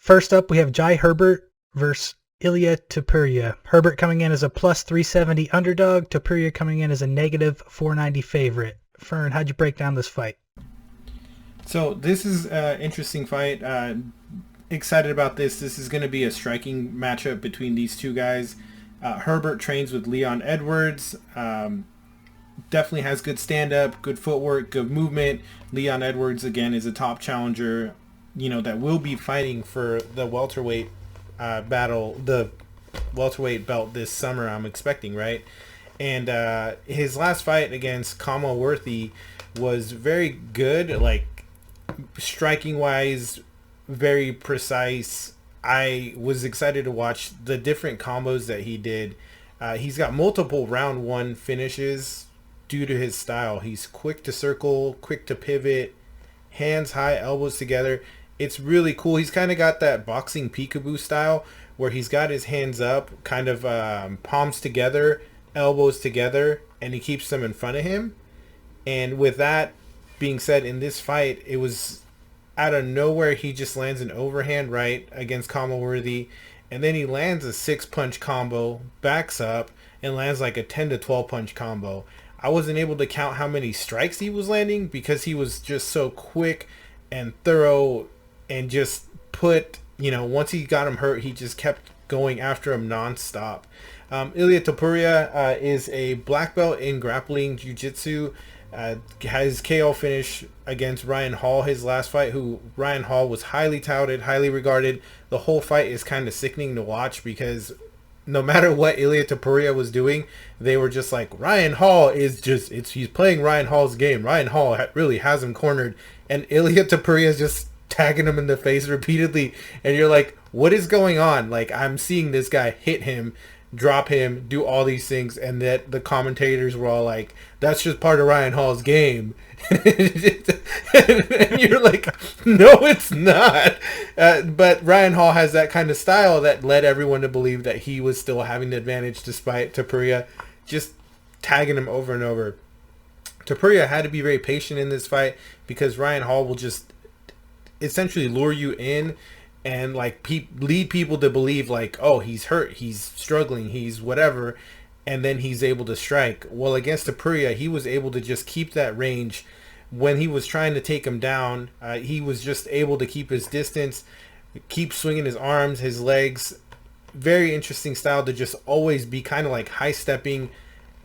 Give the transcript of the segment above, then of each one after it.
First up, we have Jai Herbert versus Ilia Topuria. Herbert coming in as a plus 370 underdog. Topuria coming in as a negative 490 favorite. Fern, how'd you break down this fight? So this is an interesting fight. Excited about this. This is going to be a striking matchup between these two guys. Herbert trains with Leon Edwards. Definitely has good stand-up, good footwork, good movement. Leon Edwards, again, is a top challenger, that will be fighting for the welterweight the welterweight belt this summer, I'm expecting, right? And his last fight against Kama Worthy was very good, like striking-wise, very precise. I was excited to watch the different combos that he did. He's got multiple round one finishes due to his style. He's quick to circle, quick to pivot, hands high, elbows together. It's really cool. He's kind of got that boxing peekaboo style where he's got his hands up, kind of palms together, elbows together, and he keeps them in front of him. And with that being said, in this fight, it was out of nowhere. He just lands an overhand right against Worthy, and then he lands a 6-punch combo, backs up, and lands like a 10 to 12 punch combo. I wasn't able to count how many strikes he was landing because he was just so quick and thorough, and just once he got him hurt, he just kept going after him nonstop. Ilia Topuria is a black belt in grappling jiu-jitsu. Has KO finish against Ryan Hall his last fight, who Ryan Hall was highly touted, highly regarded. The whole fight is kind of sickening to watch because no matter what Ilia Topuria was doing, they were just like, Ryan Hall he's playing Ryan Hall's game. Ryan Hall really has him cornered, and Ilia Topuria is just tagging him in the face repeatedly, and you're like, what is going on? Like, I'm seeing this guy hit him, drop him, do all these things, and that the commentators were all like, that's just part of Ryan Hall's game. And you're like, no, it's not. But Ryan Hall has that kind of style that led everyone to believe that he was still having the advantage despite Topuria just tagging him over and over. Topuria had to be very patient in this fight because Ryan Hall will just essentially lure you in and like lead people to believe like, oh, he's hurt, he's struggling, he's whatever, and then he's able to strike. Well, against Topuria, he was able to just keep that range. When he was trying to take him down, he was just able to keep his distance, keep swinging his arms, his legs. Very interesting style to just always be kind of like high stepping,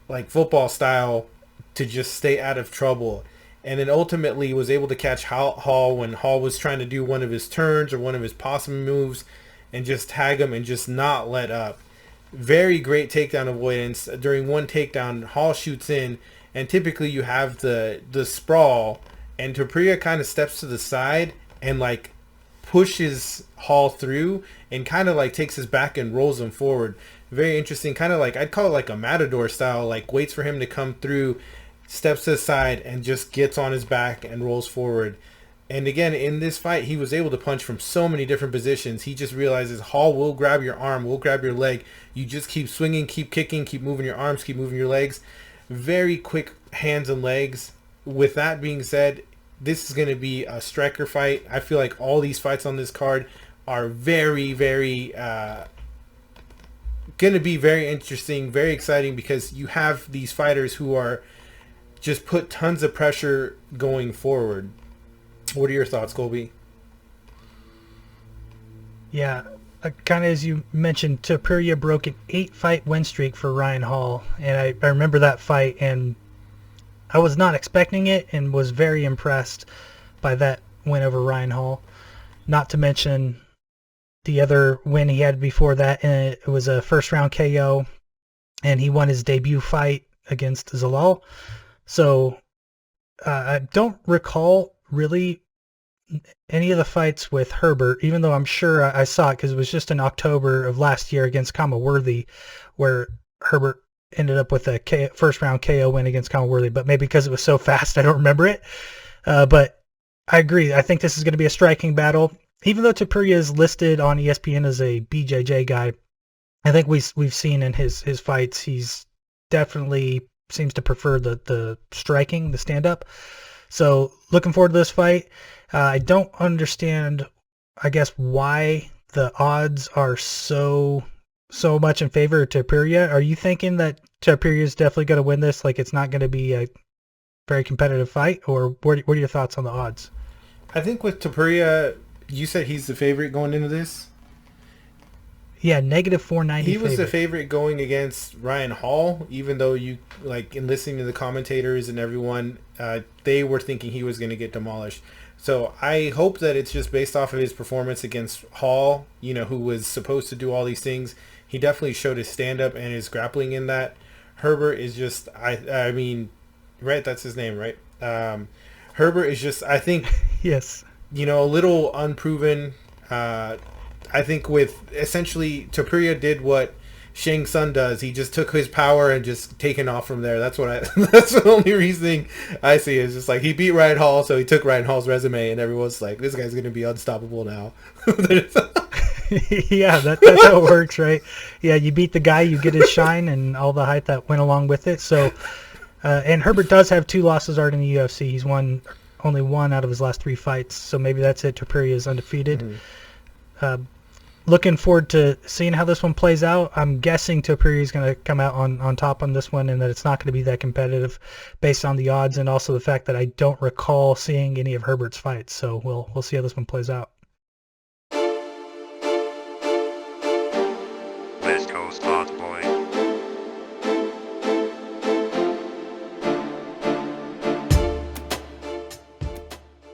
like football style, to just stay out of trouble. And then ultimately was able to catch Hall when Hall was trying to do one of his turns or one of his possum moves and just tag him and just not let up. Very great takedown avoidance. During one takedown, Hall shoots in, and typically you have the sprawl, and Topuria kind of steps to the side and like pushes Hall through and kind of like takes his back and rolls him forward. Very interesting, kind of like, I'd call it like a matador style, like waits for him to come through, steps to the side, and just gets on his back and rolls forward. And again, in this fight, he was able to punch from so many different positions. He just realizes Hall will grab your arm, will grab your leg. You just keep swinging, keep kicking, keep moving your arms, keep moving your legs. Very quick hands and legs. With that being said, this is going to be a striker fight. I feel like all these fights on this card are very, very going to be very interesting, very exciting, because you have these fighters who are just put tons of pressure going forward. What are your thoughts, Colby? Yeah, kind of as you mentioned, Topuria broke an 8-fight win streak for Ryan Hall, and I remember that fight, and I was not expecting it and was very impressed by that win over Ryan Hall. Not to mention the other win he had before that, and it was a first-round KO, and he won his debut fight against Zalal. So I don't recall really any of the fights with Herbert, even though I'm sure I saw it because it was just in October of last year against Kama Worthy, where Herbert ended up with a first round KO win against Kama Worthy. But maybe because it was so fast, I don't remember it. But I agree. I think this is going to be a striking battle. Even though Topuria is listed on ESPN as a BJJ guy, I think we've seen in his fights he's definitely seems to prefer the striking, the stand-up. So looking forward to this fight. I don't understand I guess, why the odds are so much in favor of Topuria. Are you thinking that Topuria is definitely going to win this? Like it's not going to be a very competitive fight, or what are your thoughts on the odds? I think with Topuria, you said he's the favorite going into this. Yeah, negative 490 He was the favorite. favorite going against Ryan Hall, even though you like in listening to the commentators and everyone, they were thinking he was going to get demolished. So I hope that it's just based off of his performance against Hall, who was supposed to do all these things. He definitely showed his stand up and his grappling in that. Herbert is just, I mean, right? That's his name, right? Herbert is just, I think, Yes. a little unproven. I think with essentially Topuria did what Shang Tsung does. He just took his power and just taken off from there. That's that's the only reasoning I see is just like he beat Ryan Hall, so he took Ryan Hall's resume, and everyone's like, this guy's gonna be unstoppable now. Yeah, that's how it works, right? Yeah, you beat the guy, you get his shine and all the hype that went along with it. So, and Herbert does have 2 losses already in the UFC. He's won only 1 out of his last 3 fights, so maybe that's it. Topuria is undefeated. Mm-hmm. Looking forward to seeing how this one plays out. I'm guessing Topuria is going to come out on top on this one, and that it's not going to be that competitive based on the odds, and also the fact that I don't recall seeing any of Herbert's fights. So we'll see how this one plays out. West Coast Hot Boy.